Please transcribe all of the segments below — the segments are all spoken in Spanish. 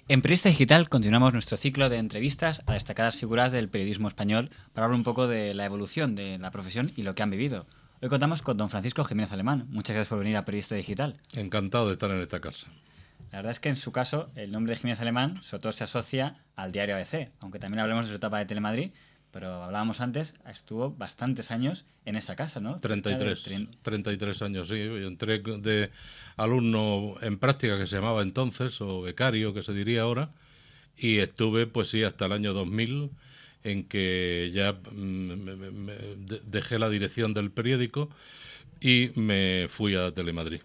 En Periodista Digital continuamos nuestro ciclo de entrevistas a destacadas figuras del periodismo español para hablar un poco de la evolución de la profesión y lo que han vivido. Hoy contamos con don Francisco Jiménez Alemán. Muchas gracias por venir a Periodista Digital. Encantado de estar en esta casa. La verdad es que en su caso el nombre de Jiménez Alemán sobre todo se asocia al diario ABC, aunque también hablemos de su etapa de Telemadrid, pero hablábamos antes, estuvo bastantes años en esa casa, ¿no? 33 años, sí. Yo entré de alumno en práctica, que se llamaba entonces, o becario, que se diría ahora, y estuve, pues sí, hasta el año 2000, en que ya dejé la dirección del periódico y me fui a Telemadrid.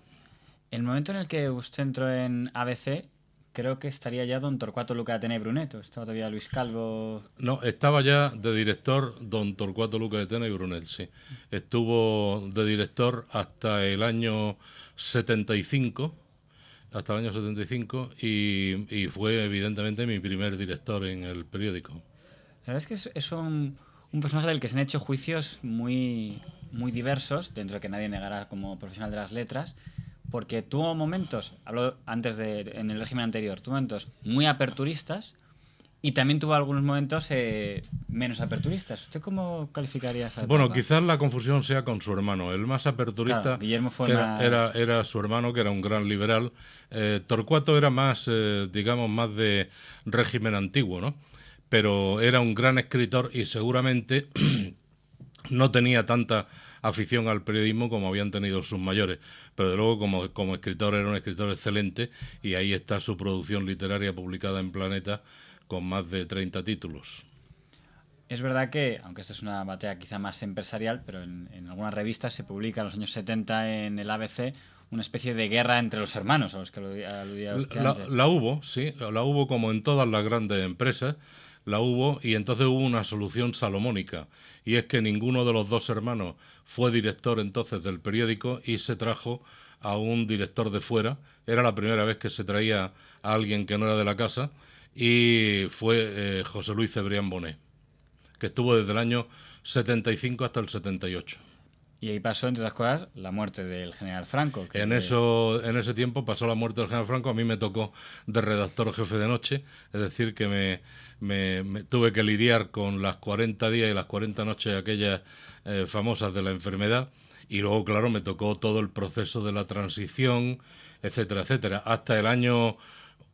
El momento en el que usted entró en ABC, creo que estaría ya don Torcuato Luca de Tena y Bruneto. Estaba todavía Luis Calvo. No, estaba ya de director don Torcuato Luca de Tena y Brunel, sí. Estuvo de director hasta el año 75, y fue evidentemente mi primer director en el periódico. La verdad es que es un personaje del que se han hecho juicios muy diversos, dentro de que nadie negará como profesional de las letras, porque tuvo momentos, hablo antes en el régimen anterior, tuvo momentos muy aperturistas y también tuvo algunos momentos menos aperturistas. ¿Usted cómo calificaría esa Bueno, etapa? quizás la confusión sea con su hermano. El más Claro, aperturista Guillermo fue era, más... era, era su hermano, que era un gran liberal. Torcuato era más, digamos, más de régimen antiguo, ¿no? Pero era un gran escritor y seguramente no tenía tanta afición al periodismo como habían tenido sus mayores, pero de luego como escritor era un escritor excelente, y ahí está su producción literaria publicada en Planeta con más de 30 títulos. Es verdad que, aunque esto es una batalla quizá más empresarial, pero en algunas revistas se publica en los años 70 en el ABC una especie de guerra entre los hermanos, a los que aludía usted antes. La hubo, sí, la hubo como en todas las grandes empresas, la hubo, y entonces hubo una solución salomónica, y es que ninguno de los dos hermanos fue director entonces del periódico y se trajo a un director de fuera. Era la primera vez que se traía a alguien que no era de la casa, y fue José Luis Cebrián Bonet, que estuvo desde el año 75 hasta el 78. Y ahí pasó, entre otras cosas, la muerte del general Franco. En ese tiempo pasó la muerte del general Franco. A mí me tocó de redactor jefe de noche, es decir, que me tuve que lidiar con las 40 días y las 40 noches aquellas famosas de la enfermedad, y luego, claro, me tocó todo el proceso de la transición, etcétera, etcétera, hasta el año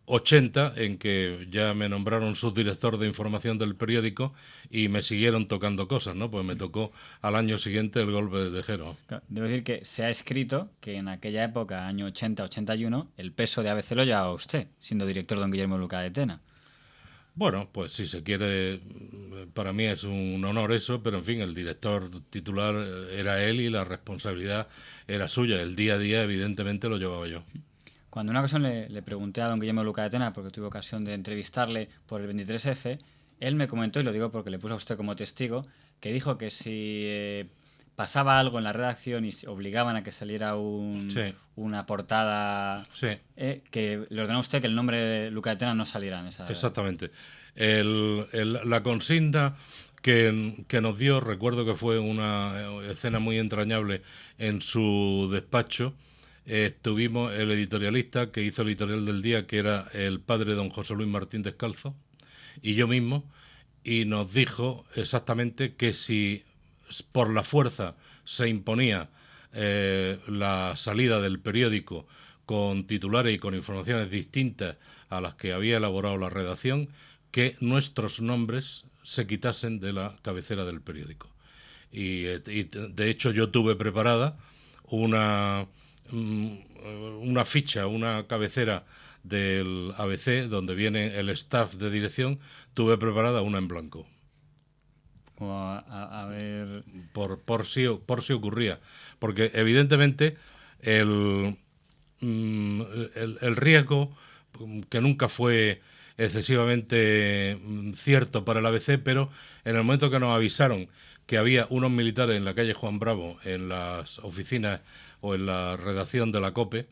80, en que ya me nombraron subdirector de información del periódico y me siguieron tocando cosas, ¿no? Pues me tocó al año siguiente el golpe de Tejero. Debo decir que se ha escrito que en aquella época, año 80-81, el peso de ABC lo llevaba usted, siendo director don Guillermo Luca de Tena. Bueno, pues si se quiere, para mí es un honor eso, pero en fin, el director titular era él y la responsabilidad era suya. El día a día, evidentemente, lo llevaba yo. Cuando una ocasión le pregunté a don Guillermo Luca de Tena, porque tuve ocasión de entrevistarle por el 23F, él me comentó, y lo digo porque le puso a usted como testigo, que dijo que si pasaba algo en la redacción y obligaban a que saliera Sí, una portada, sí, que le ordenó a usted que el nombre de Luca de Tena no saliera en esa... exactamente. La consigna que nos dio, recuerdo que fue una escena muy entrañable en su despacho. Estuvimos el editorialista que hizo el editorial del día, que era el padre don José Luis Martín Descalzo, y yo mismo, y nos dijo exactamente que si por la fuerza se imponía la salida del periódico con titulares y con informaciones distintas a las que había elaborado la redacción, que nuestros nombres se quitasen de la cabecera del periódico. Y de hecho yo tuve preparada una, una ficha, una cabecera del ABC, donde viene el staff de dirección. Tuve preparada una en blanco. Como a ver... Por si ocurría. Porque evidentemente el, el riesgo, que nunca fue excesivamente cierto para el ABC, pero en el momento que nos avisaron que había unos militares en la calle Juan Bravo, en las oficinas o en la redacción de la COPE,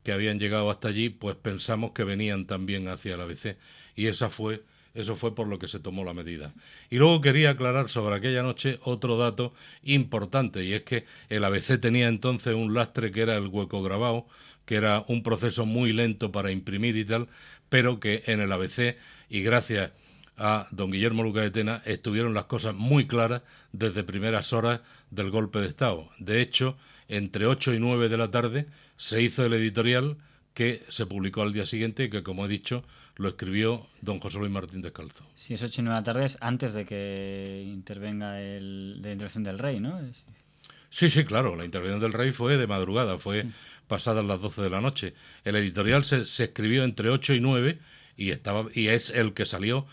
que habían llegado hasta allí, pues pensamos que venían también hacia el ABC. Y esa fue Eso fue por lo que se tomó la medida. Y luego quería aclarar sobre aquella noche otro dato importante, y es que el ABC tenía entonces un lastre que era el hueco grabado, que era un proceso muy lento para imprimir y tal, pero que en el ABC, y gracias a don Guillermo Luca de Tena, estuvieron las cosas muy claras desde primeras horas del golpe de Estado. De hecho, entre 8 y 9 de la tarde se hizo el editorial que se publicó al día siguiente y que, como he dicho, lo escribió don José Luis Martín Descalzo. Sí, es 8 y 9 de la tarde, es antes de que intervenga la intervención del rey, ¿no? Sí, sí, claro, la intervención del rey fue de madrugada, fue pasadas las 12 de la noche. El editorial se escribió entre 8 y 9 y es el que salió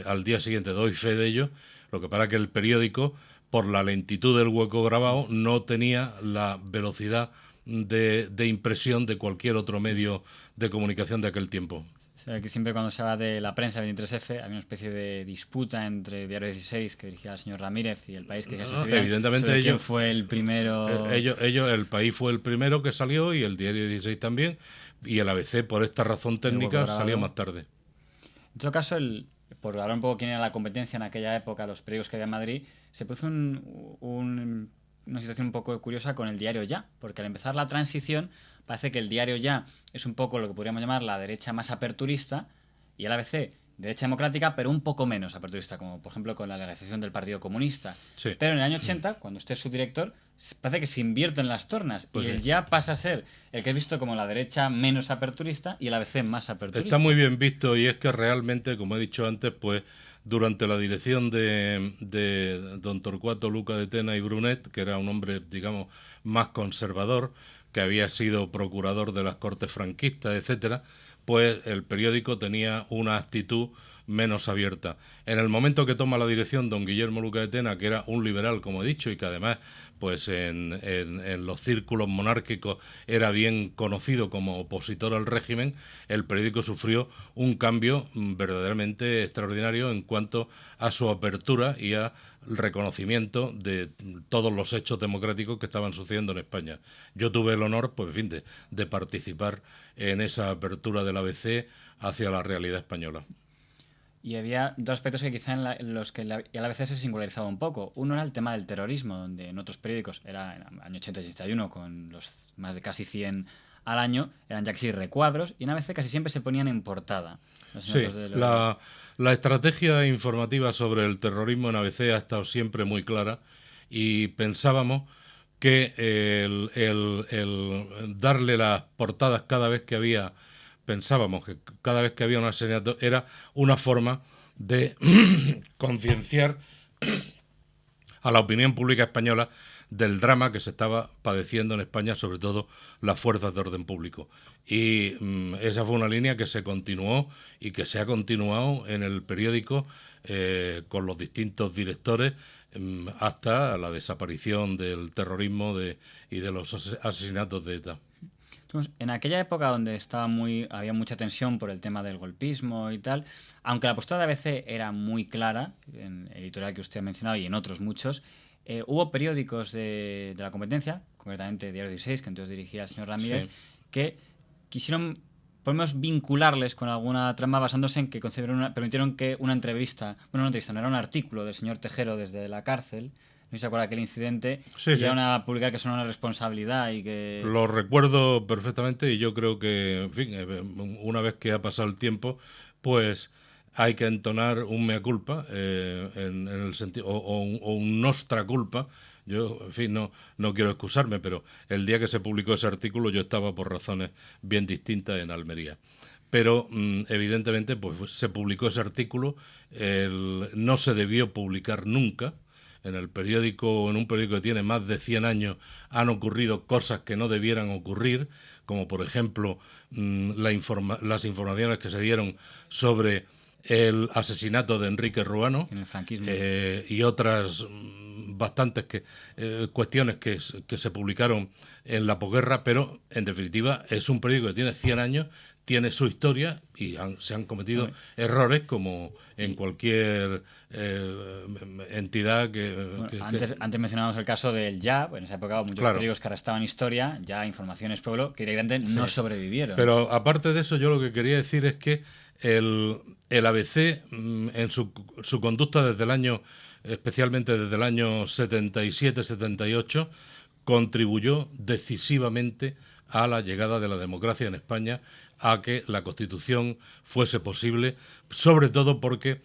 al día siguiente. Doy fe de ello. Lo que pasa es que el periódico, por la lentitud del hueco grabado, no tenía la velocidad de impresión de cualquier otro medio de comunicación de aquel tiempo. O sea, que siempre cuando se habla de la prensa 23F había una especie de disputa entre Diario 16, que dirigía el señor Ramírez, y El País, que casi evidentemente quién fue el primero. El País fue el primero que salió y el Diario 16 también, y el ABC, por esta razón técnica, salió más tarde. En todo caso, por hablar un poco quién era la competencia en aquella época, los periódicos que había en Madrid, se puso una situación un poco curiosa con el Diario Ya, porque al empezar la transición parece que el Diario Ya es un poco lo que podríamos llamar la derecha más aperturista y el ABC derecha democrática, pero un poco menos aperturista, como por ejemplo con la legalización del Partido Comunista. Sí. Pero en el año 80, cuando usted es su director, parece que se invierten las tornas pues y el sí. Ya pasa a ser el que es visto como la derecha menos aperturista y el ABC más aperturista. Está muy bien visto, y es que realmente, como he dicho antes, pues durante la dirección de don Torcuato Luca de Tena y Brunet, que era un hombre, digamos, más conservador, que había sido procurador de las Cortes franquistas, etcétera, pues el periódico tenía una actitud menos abierta. En el momento que toma la dirección don Guillermo Luca de Tena, que era un liberal, como he dicho, y que además pues en los círculos monárquicos era bien conocido como opositor al régimen, el periódico sufrió un cambio verdaderamente extraordinario en cuanto a su apertura y al reconocimiento de todos los hechos democráticos que estaban sucediendo en España. Yo tuve el honor, pues en fin, de participar en esa apertura del ABC hacia la realidad española. Y había dos aspectos que quizá en los que el ABC se singularizaba un poco. Uno era el tema del terrorismo, donde en otros periódicos, era en el año 80 y 81, con los más de casi 100 al año, eran ya casi recuadros, y en ABC casi siempre se ponían en portada. Sí, la estrategia informativa sobre el terrorismo en ABC ha estado siempre muy clara, y pensábamos que el darle las portadas cada vez que había... Pensábamos que cada vez que había un asesinato era una forma de concienciar a la opinión pública española del drama que se estaba padeciendo en España, sobre todo las fuerzas de orden público. Y esa fue una línea que se continuó y que se ha continuado en el periódico con los distintos directores hasta la desaparición del terrorismo y de los asesinatos de ETA. En aquella época donde había mucha tensión por el tema del golpismo y tal, aunque la postura de ABC era muy clara, en el editorial que usted ha mencionado y en otros muchos, hubo periódicos de la competencia, concretamente Diario 16, que entonces dirigía el señor Ramírez, sí, que quisieron por lo menos vincularles con alguna trama basándose en que permitieron que una entrevista, no era un artículo del señor Tejero desde la cárcel, no se acuerda aquel incidente, sí, y era una publicar que son una responsabilidad y que... Lo recuerdo perfectamente, y yo creo que, en fin, una vez que ha pasado el tiempo, pues hay que entonar un mea culpa, en el sentido, o un nostra culpa. Yo, en fin, no quiero excusarme, pero el día que se publicó ese artículo yo estaba por razones bien distintas en Almería. Pero evidentemente pues se publicó ese artículo, no se debió publicar nunca. En el periódico, en un periódico que tiene más de 100 años, han ocurrido cosas que no debieran ocurrir, como por ejemplo las informaciones que se dieron sobre el asesinato de Enrique Ruano, en el franquismo, y otras bastantes cuestiones que se publicaron en la posguerra, pero en definitiva es un periódico que tiene 100 años, tiene su historia y se han cometido errores como en cualquier entidad Antes mencionábamos el caso del Ya, en esa época muchos periódicos que arrastraban historia, Ya, Informaciones Pueblo, que directamente no sobrevivieron. Pero aparte de eso, yo lo que quería decir es que el ABC, en su conducta desde el año, especialmente desde el año 77-78, contribuyó decisivamente a la llegada de la democracia en España, a que la Constitución fuese posible, sobre todo porque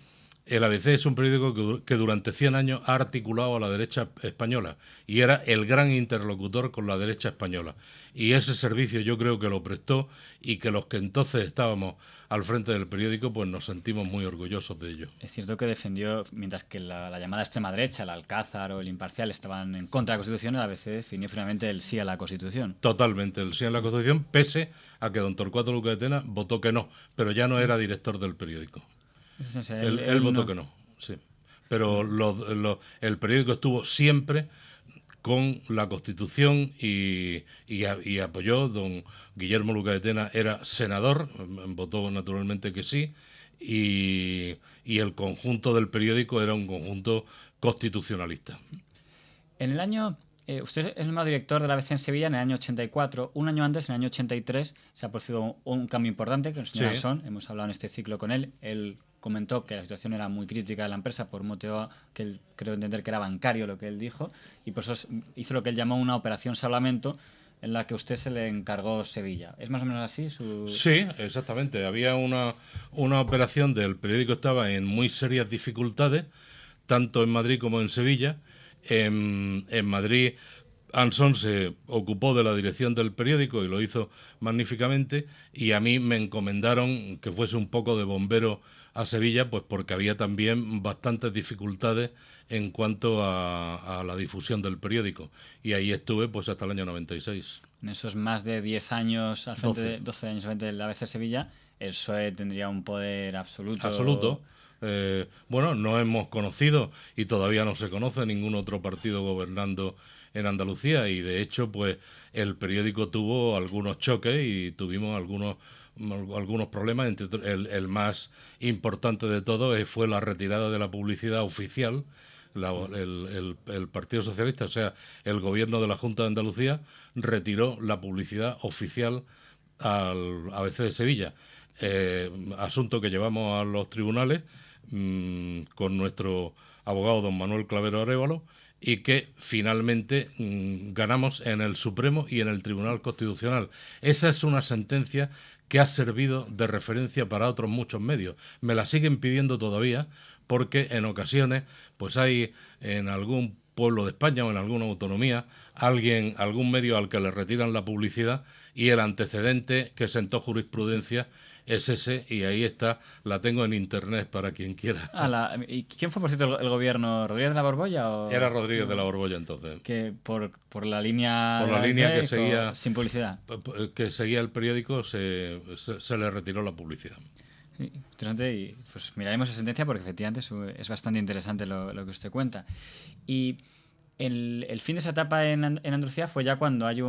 el ABC es un periódico que durante 100 años ha articulado a la derecha española y era el gran interlocutor con la derecha española. Y ese servicio yo creo que lo prestó, y que los que entonces estábamos al frente del periódico pues nos sentimos muy orgullosos de ello. Es cierto que defendió, mientras que la llamada extrema derecha, el Alcázar o el Imparcial, estaban en contra de la Constitución, el ABC definió finalmente el sí a la Constitución. Totalmente, el sí a la Constitución, pese a que don Torcuato Luca de Tena votó que no, pero ya no era director del periódico. Él votó que no, sí. Pero el periódico estuvo siempre con la Constitución y apoyó. Don Guillermo Luca de Tena era senador, votó naturalmente que sí, y el conjunto del periódico era un conjunto constitucionalista. En el año... usted es nombrado director de la ABC en Sevilla en el año 84. Un año antes, en el año 83, se ha producido un cambio importante con el señor Ansón. Hemos hablado en este ciclo con él. Él comentó que la situación era muy crítica de la empresa por un motivo que él creo entender que era bancario, lo que él dijo, y por eso hizo lo que él llamó una operación Salvamento, en la que usted se le encargó Sevilla. ¿Es más o menos así? Sí, exactamente. Había una operación del periódico, estaba en muy serias dificultades, tanto en Madrid como en Sevilla. En Madrid, Ansón se ocupó de la dirección del periódico y lo hizo magníficamente, y a mí me encomendaron que fuese un poco de bombero a Sevilla, pues porque había también bastantes dificultades en cuanto a la difusión del periódico, y ahí estuve pues hasta el año 96. En esos más de 10 años al frente 12 años al frente del ABC Sevilla, el PSOE tendría un poder absoluto. Bueno, no hemos conocido, y todavía no se conoce, ningún otro partido gobernando en Andalucía, y de hecho pues el periódico tuvo algunos choques y tuvimos algunos problemas. El más importante de todos fue la retirada de la publicidad oficial. El Partido Socialista, o sea, el gobierno de la Junta de Andalucía, retiró la publicidad oficial al ABC de Sevilla. Asunto que llevamos a los tribunales con nuestro abogado don Manuel Clavero Arévalo, y que finalmente ganamos en el Supremo y en el Tribunal Constitucional. Esa es una sentencia que ha servido de referencia para otros muchos medios. Me la siguen pidiendo todavía, porque en ocasiones pues hay en algún pueblo de España o en alguna autonomía algún medio al que le retiran la publicidad, y el antecedente que sentó jurisprudencia es ese, y ahí está, la tengo en internet para quien quiera. ¿Y quién fue, por cierto, el gobierno? ¿Rodríguez de la Borbolla? Era Rodríguez de la Borbolla entonces. Que por la línea... Por la línea que seguía... Sin publicidad. Que seguía el periódico, se le retiró la publicidad. Sí, interesante, y pues miraremos esa sentencia porque efectivamente es bastante interesante lo que usted cuenta. Y el fin de esa etapa en Andalucía fue ya cuando hay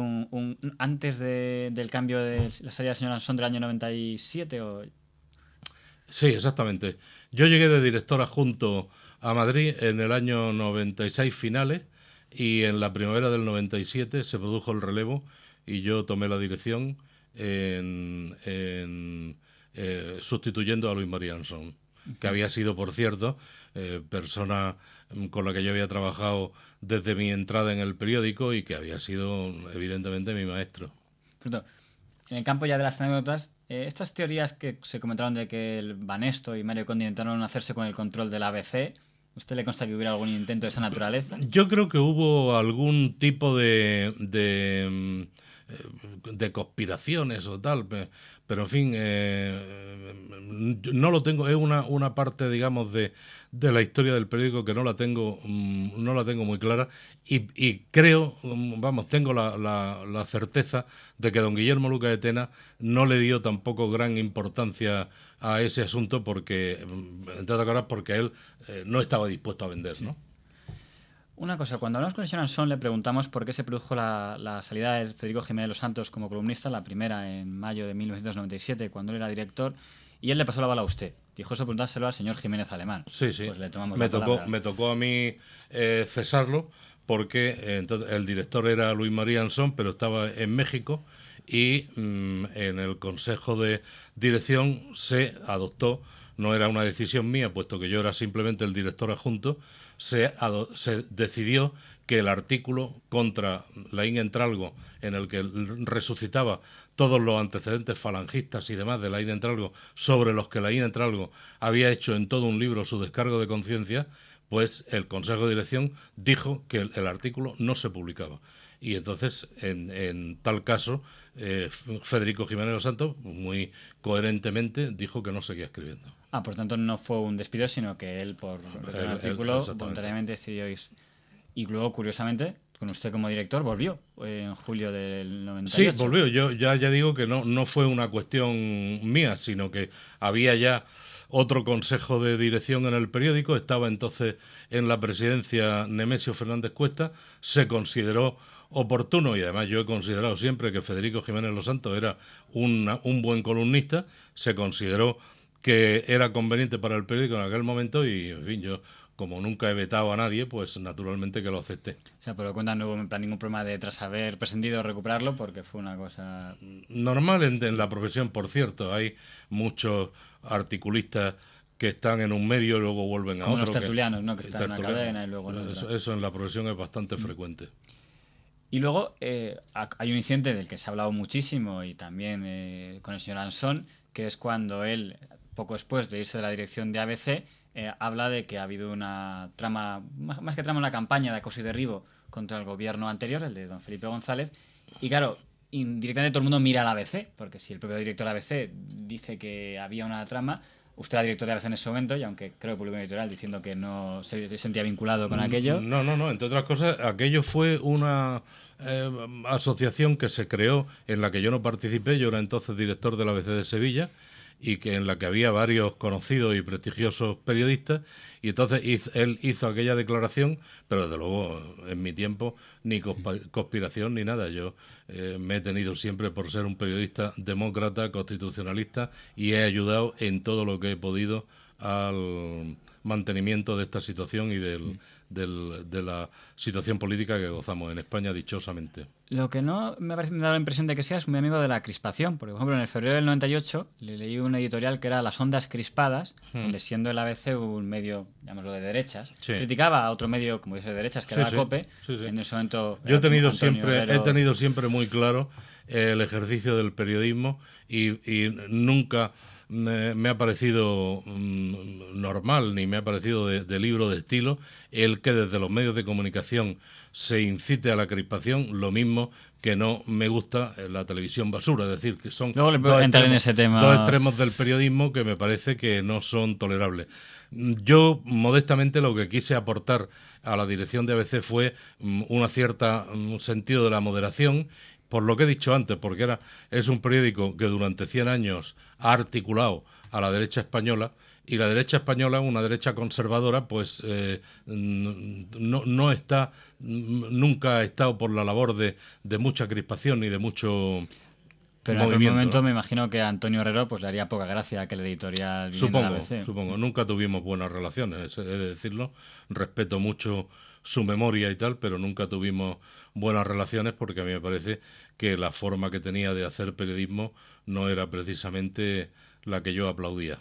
antes del cambio de la salida del señor Ansón del año 97 o... Sí, exactamente. Yo llegué de director adjunto a Madrid en el año 96 finales, y en la primavera del 97 se produjo el relevo y yo tomé la dirección sustituyendo a Luis María Ansón, que había sido, por cierto, persona con la que yo había trabajado desde mi entrada en el periódico y que había sido evidentemente mi maestro. Pronto, en el campo ya de las anécdotas, estas teorías que se comentaron de que el Banesto y Mario Conde intentaron hacerse con el control del ABC, ¿usted le consta que hubiera algún intento de esa naturaleza? Yo creo que hubo algún tipo de conspiraciones o tal, pero en fin, no lo tengo. Es una parte, digamos, de la historia del periódico que no la tengo muy clara, y creo, tengo la certeza de que don Guillermo Luca de Tena no le dio tampoco gran importancia a ese asunto, porque, entre otras cosas, porque él no estaba dispuesto a vender, ¿no? Una cosa, cuando hablamos con el señor Ansón le preguntamos por qué se produjo la salida de Federico Jiménez Los Santos como columnista, la primera en mayo de 1997, cuando él era director, y él le pasó la bala a usted. Dijo eso preguntárselo al señor Jiménez Alemán. Sí, sí. Pues le tomamos Me la palabra. tocó a mí cesarlo porque entonces el director era Luis María Ansón, pero estaba en México y en el Consejo de Dirección se adoptó, no era una decisión mía, puesto que yo era simplemente el director adjunto, se decidió que el artículo contra Laín Entralgo, en el que resucitaba todos los antecedentes falangistas y demás de Laín Entralgo, sobre los que Laín Entralgo había hecho en todo un libro su descargo de conciencia, pues el Consejo de Dirección dijo que el artículo no se publicaba. Y entonces, en tal caso, Federico Jiménez Los Santos, muy coherentemente, dijo que no seguía escribiendo. Por tanto, no fue un despido, sino que él, por el artículo, voluntariamente decidió ir. Y luego, curiosamente, con usted como director, volvió en julio del 98. Sí, volvió. Yo ya digo que no fue una cuestión mía, sino que había ya otro consejo de dirección en el periódico. Estaba entonces en la presidencia Nemesio Fernández Cuesta. Se consideró oportuno, y además yo he considerado siempre que Federico Jiménez Los Santos era un buen columnista. Se consideró que era conveniente para el periódico en aquel momento y, en fin, yo, como nunca he vetado a nadie, pues naturalmente que lo acepté. O sea, por lo cuenta no hubo en plan ningún problema de, tras haber prescindido, recuperarlo, porque fue una cosa normal en la profesión, por cierto. Hay muchos articulistas que están en un medio y luego vuelven a como otro. Los tertulianos, ¿no? Que están en una cadena y luego en otra. Eso en la profesión es bastante frecuente. Y luego hay un incidente del que se ha hablado muchísimo y también con el señor Ansón, que es cuando él, poco después de irse de la dirección de ABC, habla de que ha habido una trama, más que trama, una campaña de acoso y derribo contra el gobierno anterior, el de don Felipe González. Y claro, indirectamente todo el mundo mira al ABC, porque si el propio director de ABC dice que había una trama, usted era director de ABC en ese momento, y aunque creo que publicó un editorial diciendo que no se sentía vinculado con aquello. No, entre otras cosas, aquello fue una asociación que se creó en la que yo no participé. Yo era entonces director del ABC de Sevilla, y que en la que había varios conocidos y prestigiosos periodistas, y entonces él hizo aquella declaración, pero desde luego en mi tiempo ni conspiración ni nada. Yo me he tenido siempre por ser un periodista demócrata, constitucionalista, y he ayudado en todo lo que he podido al mantenimiento de esta situación y de la situación política que gozamos en España, dichosamente. Lo que no me ha dado la impresión de que seas muy amigo de la crispación, porque por ejemplo en el febrero del 98 le leí un editorial que era Las Ondas Crispadas, donde siendo el ABC un medio, llamémoslo, de derechas, criticaba a otro medio como dice de derechas, que era la COPE. En ese momento yo he tenido siempre muy claro el ejercicio del periodismo y nunca me ha parecido normal, ni me ha parecido de libro de estilo, el que desde los medios de comunicación se incite a la crispación, lo mismo que no me gusta la televisión basura. Es decir, que son luego le puedo entrar en ese tema. Dos extremos del periodismo que me parece que no son tolerables. Yo, modestamente, lo que quise aportar a la dirección de ABC fue una cierta sentido de la moderación, por lo que he dicho antes, porque es un periódico que durante 100 años ha articulado a la derecha española, y la derecha española, una derecha conservadora, pues no está, nunca ha estado por la labor de mucha crispación ni de mucho pero en aquel momento, ¿no? Me imagino que a Antonio Herrero pues le haría poca gracia que el editorial viniera a la ABC. Supongo. Nunca tuvimos buenas relaciones, he de decirlo. Respeto mucho su memoria y tal, pero nunca tuvimos buenas relaciones porque a mí me parece que la forma que tenía de hacer periodismo no era precisamente la que yo aplaudía.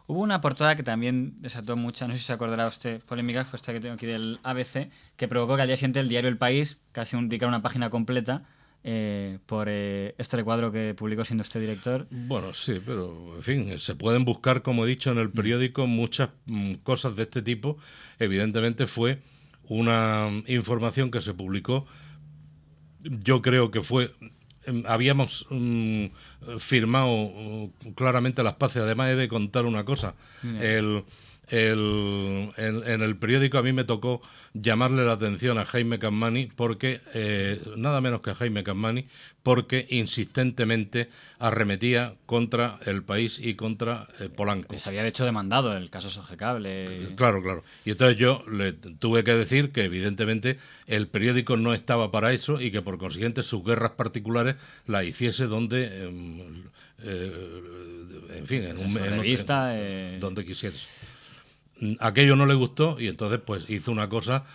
Hubo una portada que también desató mucha, no sé si se acordará usted, polémica, fue esta que tengo aquí del ABC, que provocó que al día siguiente el diario El País casi dedicara una página completa por este recuadro que publicó siendo usted director. Bueno, sí, pero en fin, se pueden buscar, como he dicho, en el periódico muchas cosas de este tipo. Evidentemente fue una información que se publicó, yo creo que fue... Habíamos firmado claramente las paces. Además, he de contar una cosa. en el periódico a mí me tocó llamarle la atención a Jaime Capmany, porque nada menos que a Jaime Capmany, porque insistentemente arremetía contra El País y contra Polanco. Les había de hecho demandado el caso Sogecable. Claro, claro. Y entonces yo le tuve que decir que evidentemente el periódico no estaba para eso y que por consiguiente sus guerras particulares las hiciese donde, en fin, donde quisiese. Aquello no le gustó y entonces pues hizo una cosa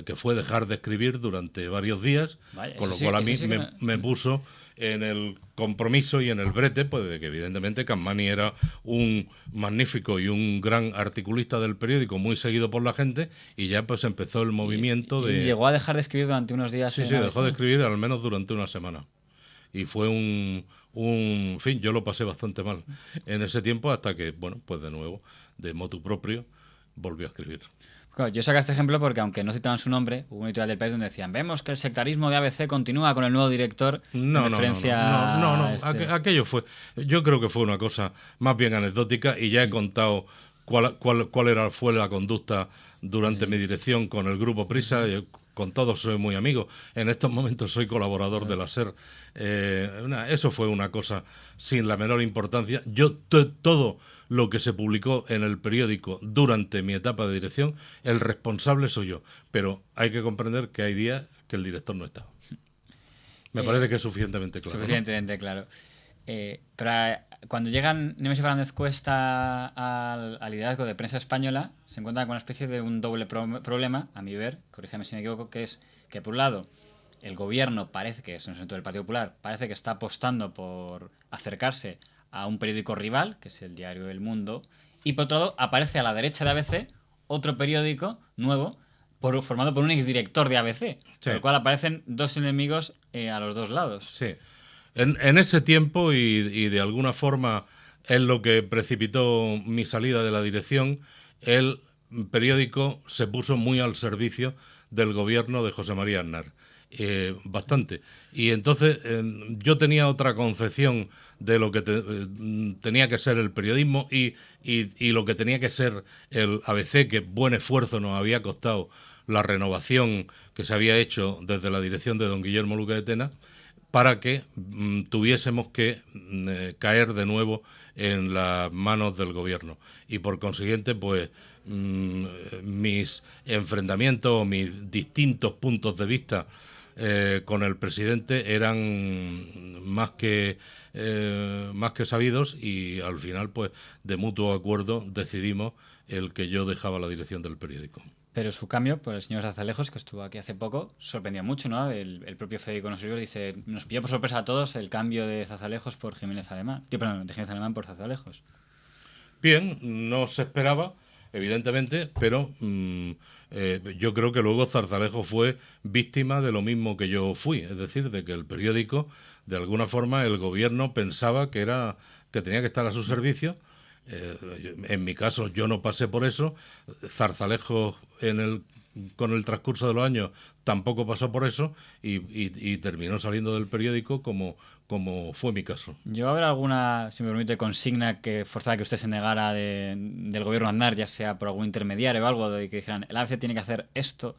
que fue dejar de escribir durante varios días, Vaya, con lo cual a mí me puso en el compromiso y en el brete, pues de que evidentemente Capmany era un magnífico y un gran articulista del periódico, muy seguido por la gente, y ya pues empezó el movimiento y llegó a dejar de escribir durante unos días. Sí, dejó de escribir al menos durante una semana. Y fue en fin, yo lo pasé bastante mal en ese tiempo hasta que, bueno, pues de nuevo, de motu propio, volvió a escribir. Claro, yo saco este ejemplo porque, aunque no citaban su nombre, hubo un editorial del País donde decían: vemos que el sectarismo de ABC continúa con el nuevo director. No. Aquello fue, yo creo que fue una cosa más bien anecdótica, y ya he contado cuál fue la conducta durante mi dirección con el grupo Prisa. Con todos soy muy amigo. En estos momentos soy colaborador de la SER. Eso fue una cosa sin la menor importancia. Todo lo que se publicó en el periódico durante mi etapa de dirección, el responsable soy yo. Pero hay que comprender que hay días que el director no está. Me parece que es suficientemente claro. Suficientemente claro. Pero cuando llegan Nemesio Fernández Cuesta al liderazgo de Prensa Española, se encuentra con una especie de un doble problema, a mi ver, corrígeme si me equivoco, que es que, por un lado, el gobierno parece que, es en el sentido del Partido Popular, parece que está apostando por acercarse a un periódico rival, que es el diario El Mundo, y por otro lado aparece a la derecha de ABC otro periódico nuevo, formado por un exdirector de ABC, sí. Con lo cual aparecen dos enemigos a los dos lados. Sí. En ese tiempo, y de alguna forma es lo que precipitó mi salida de la dirección, el periódico se puso muy al servicio del gobierno de José María Aznar. Bastante. Y entonces yo tenía otra concepción de lo que tenía que ser el periodismo y lo que tenía que ser el ABC, que buen esfuerzo nos había costado la renovación que se había hecho desde la dirección de don Guillermo Luque de Tena, para que tuviésemos que caer de nuevo en las manos del gobierno. Y por consiguiente, pues mis enfrentamientos, mis distintos puntos de vista con el presidente eran más que sabidos, y al final, pues de mutuo acuerdo, decidimos el que yo dejaba la dirección del periódico. Pero su cambio por el señor Zazalejos, que estuvo aquí hace poco, sorprendió mucho, ¿no? El propio Federico Nosurios dice: nos pilló por sorpresa a todos el cambio de Zazalejos por Jiménez Alemán. Perdón, de Jiménez Alemán por Zazalejos. Bien, no se esperaba, evidentemente, pero yo creo que luego Zarzalejos fue víctima de lo mismo que yo fui, es decir, de que el periódico, de alguna forma, el gobierno pensaba que tenía que estar a su servicio. En mi caso yo no pasé por eso. Zarzalejos con el transcurso de los años tampoco pasó por eso, y terminó saliendo del periódico como fue mi caso. ¿Llegó a haber alguna, si me permite, consigna que forzara que usted se negara del gobierno Aznar, ya sea por algún intermediario o algo, de que dijeran: el ABC tiene que hacer esto?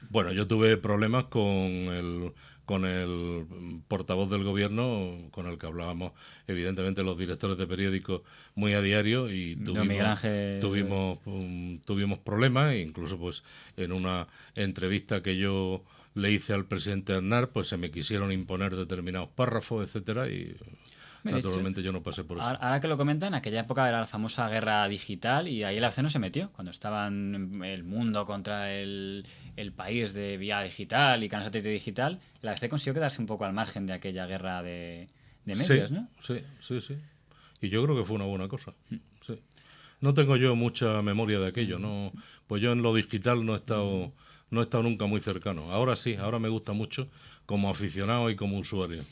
Bueno, yo tuve problemas con el portavoz del gobierno, con el que hablábamos evidentemente los directores de periódicos muy a diario, y tuvimos problemas. Incluso pues en una entrevista que yo le hice al presidente Aznar, pues se me quisieron imponer determinados párrafos, etcétera, y naturalmente yo no pasé por eso. Ahora que lo comentan, en aquella época era la famosa guerra digital, y ahí el ABC no se metió. Cuando estaban El Mundo contra el País de vía digital y Canal Satélite Digital, el ABC consiguió quedarse un poco al margen de aquella guerra de medios, sí, ¿no? Sí. Y yo creo que fue una buena cosa. Sí. No tengo yo mucha memoria de aquello, no, pues yo en lo digital no he estado nunca muy cercano. Ahora sí, ahora me gusta mucho como aficionado y como usuario.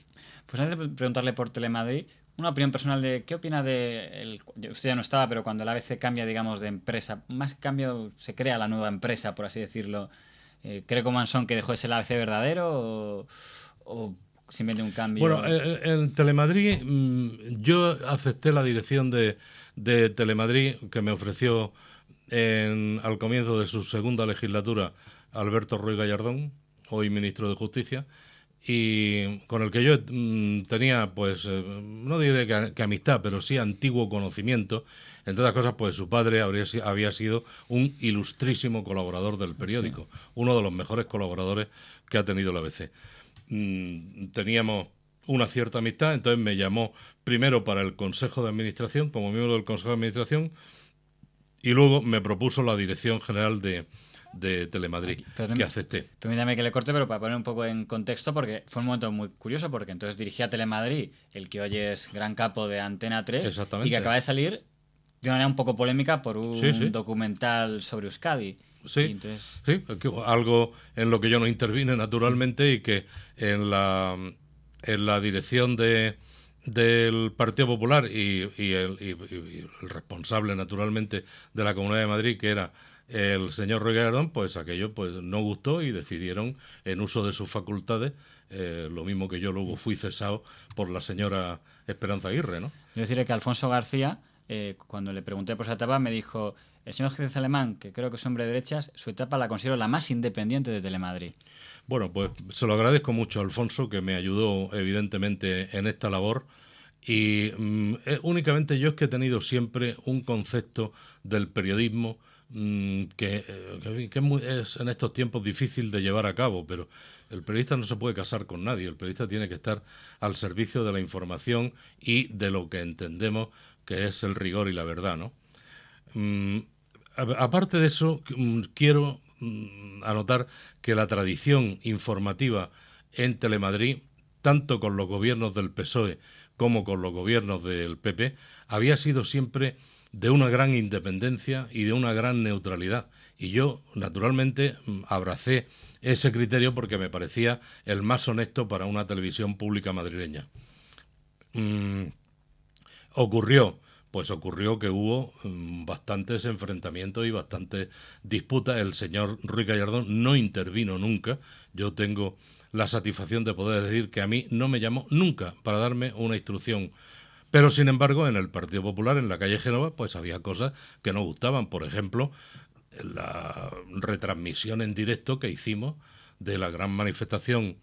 Pues antes de preguntarle por Telemadrid, una opinión personal de qué opina usted ya no estaba, pero cuando el ABC cambia, digamos, de empresa, más que cambio, se crea la nueva empresa, por así decirlo. ¿Cree como Mansón que dejó de ser el ABC verdadero o simplemente un cambio? Bueno, en Telemadrid yo acepté la dirección de Telemadrid, que me ofreció al comienzo de su segunda legislatura Alberto Ruiz Gallardón, hoy ministro de Justicia, y con el que yo tenía, pues, no diré que amistad, pero sí antiguo conocimiento. Entre otras cosas, pues su padre había sido un ilustrísimo colaborador del periódico, uno de los mejores colaboradores que ha tenido la ABC. Teníamos una cierta amistad, entonces me llamó primero para el Consejo de Administración, como miembro del Consejo de Administración, y luego me propuso la dirección general de Telemadrid, que acepté. Permítame que le corte, pero para poner un poco en contexto, porque fue un momento muy curioso, porque entonces dirigía Telemadrid, el que hoy es gran capo de Antena 3, y que acaba de salir de una manera un poco polémica por un documental sobre Euskadi. Sí, entonces... sí, algo en lo que yo no intervine naturalmente y que en la dirección del Partido Popular y el responsable naturalmente de la Comunidad de Madrid, que era el señor Ruiz Gallardón, pues aquello pues no gustó y decidieron, en uso de sus facultades, lo mismo que yo luego fui cesado por la señora Esperanza Aguirre, ¿no? Yo decirle que Alfonso García, cuando le pregunté por esa etapa, me dijo: el señor Jerez Alemán, que creo que es hombre de derechas, su etapa la considero la más independiente de Telemadrid. Bueno, pues se lo agradezco mucho a Alfonso, que me ayudó evidentemente en esta labor. Y únicamente yo es que he tenido siempre un concepto del periodismo que es en estos tiempos difícil de llevar a cabo, pero el periodista no se puede casar con nadie, el periodista tiene que estar al servicio de la información y de lo que entendemos que es el rigor y la verdad, ¿no? Aparte de eso, quiero anotar que la tradición informativa en Telemadrid, tanto con los gobiernos del PSOE como con los gobiernos del PP, había sido siempre de una gran independencia y de una gran neutralidad. Y yo, naturalmente, abracé ese criterio porque me parecía el más honesto para una televisión pública madrileña. Ocurrió que hubo bastantes enfrentamientos y bastantes disputas. El señor Ruiz Gallardón no intervino nunca. Yo tengo la satisfacción de poder decir que a mí no me llamó nunca para darme una instrucción. Pero, sin embargo, en el Partido Popular, en la calle Génova, pues había cosas que no gustaban. Por ejemplo, la retransmisión en directo que hicimos de la gran manifestación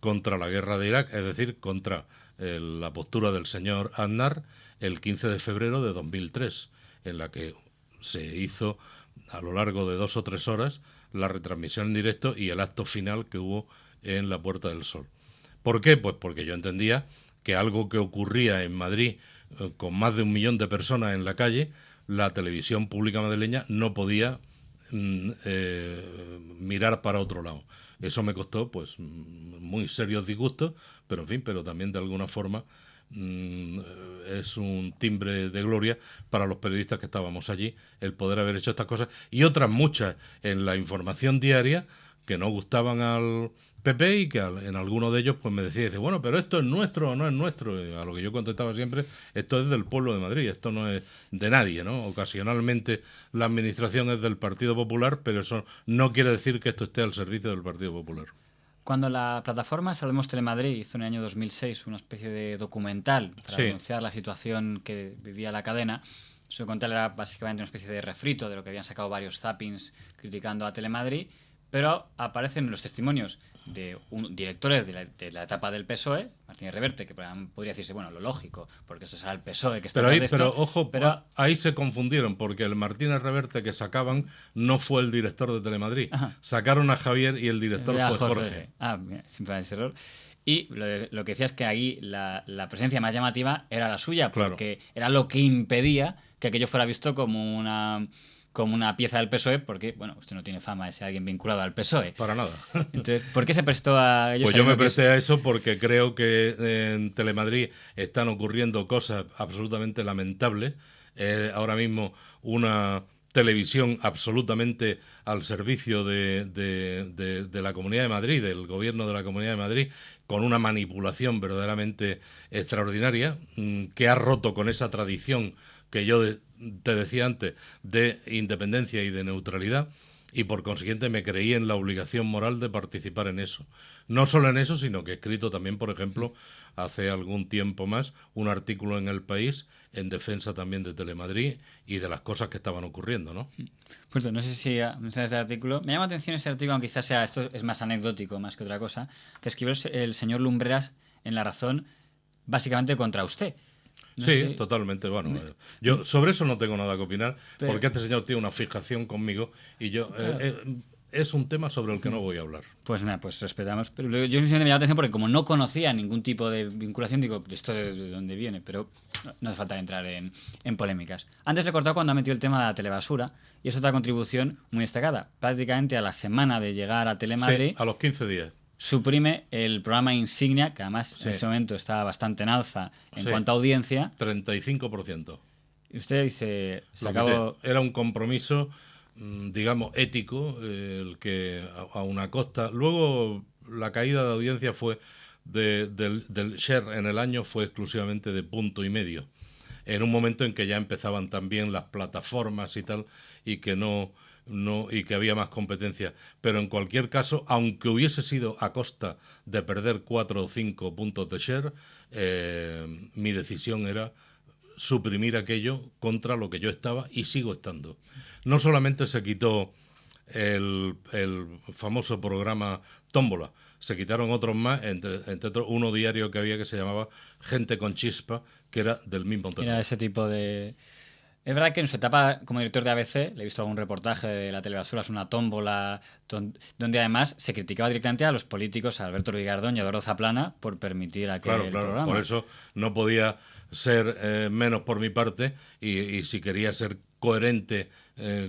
contra la guerra de Irak, es decir, contra la postura del señor Aznar, el 15 de febrero de 2003, en la que se hizo a lo largo de 2 o 3 horas la retransmisión en directo y el acto final que hubo en la Puerta del Sol. ¿Por qué? Pues porque yo entendía que algo que ocurría en Madrid con más de 1 millón de personas en la calle, la televisión pública madrileña no podía mirar para otro lado. Eso me costó pues muy serios disgustos, pero en fin, pero también de alguna forma es un timbre de gloria para los periodistas que estábamos allí el poder haber hecho estas cosas y otras muchas en la información diaria que no gustaban al PP y que en alguno de ellos pues me decía, dice, bueno, pero esto es nuestro o no es nuestro. Y a lo que yo contestaba siempre, esto es del pueblo de Madrid, esto no es de nadie, ¿no? Ocasionalmente la administración es del Partido Popular, pero eso no quiere decir que esto esté al servicio del Partido Popular. Cuando la plataforma Salvemos Telemadrid hizo en el año 2006 una especie de documental para denunciar la situación que vivía la cadena, su documental era básicamente una especie de refrito de lo que habían sacado varios zappings criticando a Telemadrid, pero aparecen los testimonios de directores de la etapa del PSOE, Martínez Reverte, que podría decirse, bueno, lo lógico, porque eso será el PSOE que está detrás de esto. Pero ojo, ahí se confundieron, porque el Martínez Reverte que sacaban no fue el director de Telemadrid. Ajá. Sacaron a Javier y el director fue Jorge. Simplemente error. Y lo que decía es que ahí la presencia más llamativa era la suya, porque era lo que impedía que aquello fuera visto como una pieza del PSOE, porque, bueno, usted no tiene fama de ser alguien vinculado al PSOE. Para nada. Entonces, ¿por qué se prestó a ellos? Pues yo me presté a eso porque creo que en Telemadrid están ocurriendo cosas absolutamente lamentables. Ahora mismo una televisión absolutamente al servicio de la Comunidad de Madrid, del gobierno de la Comunidad de Madrid, con una manipulación verdaderamente extraordinaria, que ha roto con esa tradición que yo te decía antes, de independencia y de neutralidad. y por consiguiente me creí en la obligación moral de participar en eso. No solo en eso, sino que he escrito también, por ejemplo, hace algún tiempo más, un artículo en El País en defensa también de Telemadrid y de las cosas que estaban ocurriendo, ¿no? Pues no sé si mencionas este artículo. Me llama la atención ese artículo, aunque quizás sea, esto es más anecdótico más que otra cosa, que escribió el señor Lumbreras en La Razón, básicamente contra usted. No Sí, sé, totalmente. Bueno, yo sobre eso no tengo nada que opinar, pero, porque este señor tiene una fijación conmigo y yo es un tema sobre el que no voy a hablar. pues nada, pues respetamos. Pero yo simplemente me llama la atención porque como no conocía ningún tipo de vinculación, digo, ¿esto de dónde viene? Pero no hace falta entrar en polémicas. Antes le he cortado cuando ha metido el tema de la telebasura y es otra contribución muy destacada. Prácticamente a la semana de llegar a Sí, Telemadrid, a los 15 días. suprime el programa insignia, que además Sí. en ese momento estaba bastante en alza en Sí. cuanto a audiencia. 35%. Y usted dice, se Lo acabó. quité. Era un compromiso, digamos, ético, el que a una costa. Luego, la caída de audiencia fue del share en el año fue exclusivamente de 1,5 puntos. En un momento en que ya empezaban también las plataformas y tal, y que y que había más competencia. Pero en cualquier caso, aunque hubiese sido a costa de perder 4 o 5 puntos de share, mi decisión era suprimir aquello contra lo que yo estaba y sigo estando. No solamente se quitó el famoso programa Tómbola, se quitaron otros más, entre otros uno diario que había que se llamaba Gente con Chispa, que era del mismo Era terreno. ese tipo de. Es verdad que en su etapa como director de ABC, le he visto algún reportaje de la telebasura, es una tómbola, donde además se criticaba directamente a los políticos, a Alberto Rigardón y a Eduardo Zaplana, por permitir Claro, aquel claro, por programa. eso no podía ser menos por mi parte y si quería ser coherente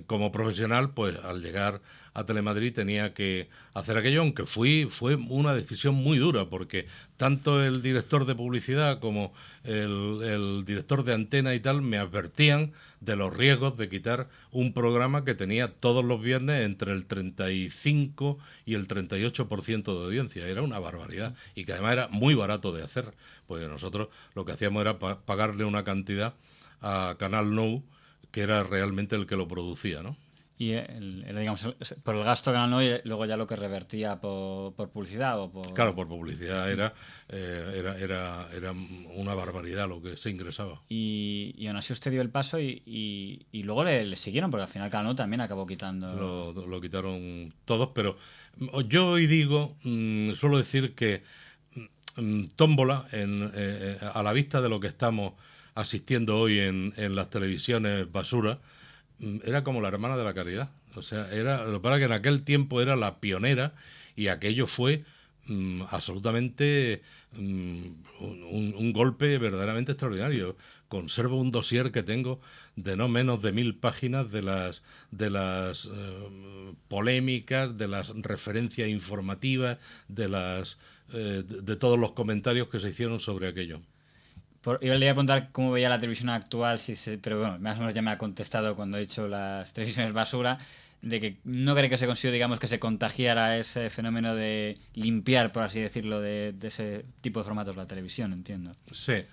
como profesional, pues al llegar a Telemadrid tenía que hacer aquello, aunque fue una decisión muy dura, porque tanto el director de publicidad como el director de antena y tal me advertían de los riesgos de quitar un programa que tenía todos los viernes entre el 35 y el 38% de audiencia. Era una barbaridad y que además era muy barato de hacer, porque nosotros lo que hacíamos era pagarle una cantidad a Canal Nou que era realmente el que lo producía, ¿no? Y era, digamos, por el gasto que ganó y luego ya lo que revertía por publicidad o por. Claro, por publicidad era una barbaridad lo que se ingresaba. Y aún así usted dio el paso y luego le siguieron, porque al final Cano también acabó quitando. Lo quitaron todos, pero yo hoy digo, suelo decir que Tómbola, a la vista de lo que estamos asistiendo hoy en las televisiones basura, era como la hermana de la caridad. O sea, lo que pasa es que en aquel tiempo era la pionera y aquello fue absolutamente un golpe verdaderamente extraordinario. Conservo un dossier que tengo de no menos de 1.000 páginas de las polémicas, de las referencias informativas, de todos los comentarios que se hicieron sobre aquello. Yo le iba a preguntar cómo veía la televisión actual, pero bueno, más o menos ya me ha contestado cuando he dicho las televisiones basura, de que no cree que se consiguió, digamos, que se contagiara ese fenómeno de limpiar, por así decirlo, de ese tipo de formatos la televisión, entiendo. Sí,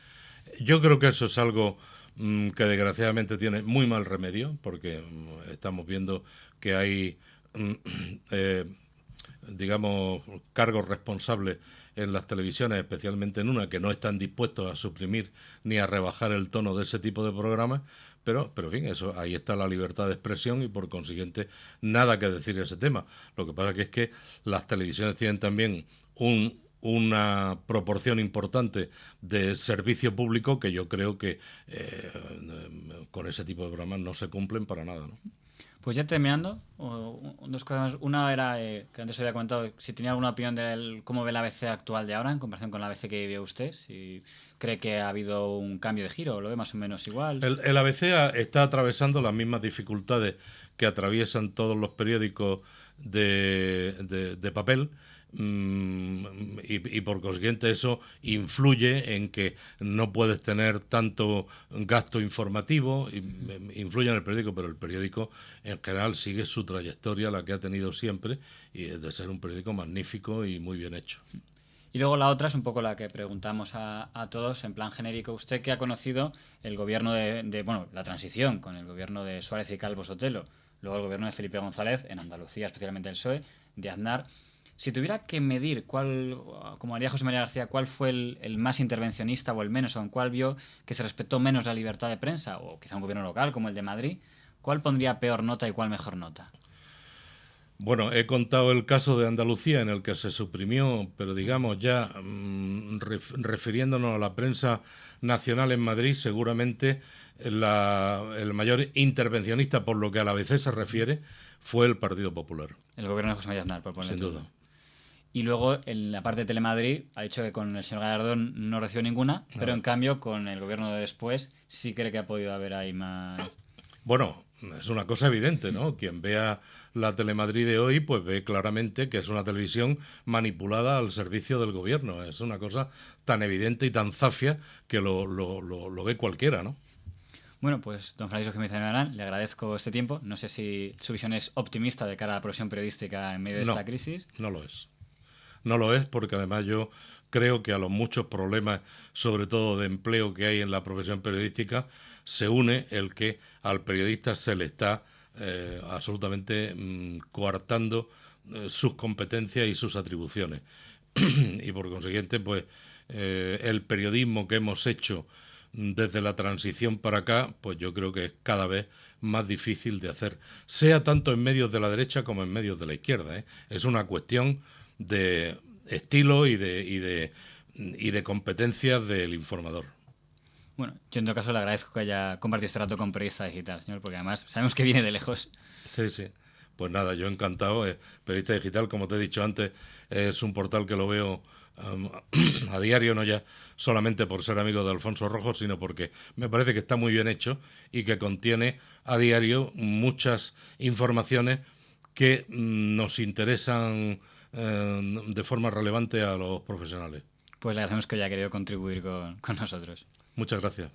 yo creo que eso es algo que desgraciadamente tiene muy mal remedio, porque estamos viendo que hay, digamos, cargos responsables en las televisiones, especialmente en una, que no están dispuestos a suprimir ni a rebajar el tono de ese tipo de programas, pero en fin, eso, ahí está la libertad de expresión y por consiguiente nada que decir ese tema. Lo que pasa que es que las televisiones tienen también una proporción importante de servicio público que yo creo que con ese tipo de programas no se cumplen para nada, ¿no? Pues ya terminando, dos cosas más. Una era, que antes había comentado, si tenía alguna opinión de cómo ve la ABC actual de ahora en comparación con la ABC que vive usted, si cree que ha habido un cambio de giro o lo ve más o menos igual. El ABC está atravesando las mismas dificultades que atraviesan todos los periódicos de papel. Y por consiguiente eso influye en que no puedes tener tanto gasto informativo, influye en el periódico, pero el periódico en general sigue su trayectoria, la que ha tenido siempre, y es de ser un periódico magnífico y muy bien hecho. Y luego la otra es un poco la que preguntamos a todos, en plan genérico. Usted que ha conocido el gobierno bueno, la transición con el gobierno de Suárez y Calvo Sotelo, luego el gobierno de Felipe González, en Andalucía, especialmente el PSOE, de Aznar. Si tuviera que medir como haría José María García, cuál fue el más intervencionista o el menos, o en cuál vio que se respetó menos la libertad de prensa, o quizá un gobierno local como el de Madrid, ¿cuál pondría peor nota y cuál mejor nota? Bueno, he contado el caso de Andalucía en el que se suprimió, pero digamos ya refiriéndonos a la prensa nacional en Madrid, seguramente el mayor intervencionista por lo que a la ABC se refiere fue el Partido Popular. El gobierno de José María Aznar, por ponerle Sin duda. todo. Y luego, en la parte de Telemadrid, ha dicho que con el señor Gallardón no recibió ninguna, pero en cambio, con el gobierno de después, sí cree que ha podido haber ahí más. Bueno, es una cosa evidente, ¿no? Quien vea la Telemadrid de hoy, pues ve claramente que es una televisión manipulada al servicio del gobierno. Es una cosa tan evidente y tan zafia que lo ve cualquiera, ¿no? Bueno, pues don Francisco Jiménez Albarán, le agradezco este tiempo. No sé si su visión es optimista de cara a la profesión periodística en medio de esta crisis. No lo es. No lo es porque además yo creo que a los muchos problemas, sobre todo de empleo que hay en la profesión periodística, se une el que al periodista se le está absolutamente coartando sus competencias y sus atribuciones. Y por consiguiente, pues el periodismo que hemos hecho desde la transición para acá, pues yo creo que es cada vez más difícil de hacer, sea tanto en medios de la derecha como en medios de la izquierda, ¿eh? Es una cuestión de estilo y de competencias del informador. Bueno, yo en todo caso le agradezco que haya compartido este rato con Periodista Digital, señor, porque además sabemos que viene de lejos. Sí, sí. Pues nada, yo encantado. Periodista Digital, como te he dicho antes, es un portal que lo veo a diario, no ya solamente por ser amigo de Alfonso Rojo, sino porque me parece que está muy bien hecho y que contiene a diario muchas informaciones que nos interesan de forma relevante a los profesionales. Pues le agradecemos que haya querido contribuir con nosotros. Muchas gracias.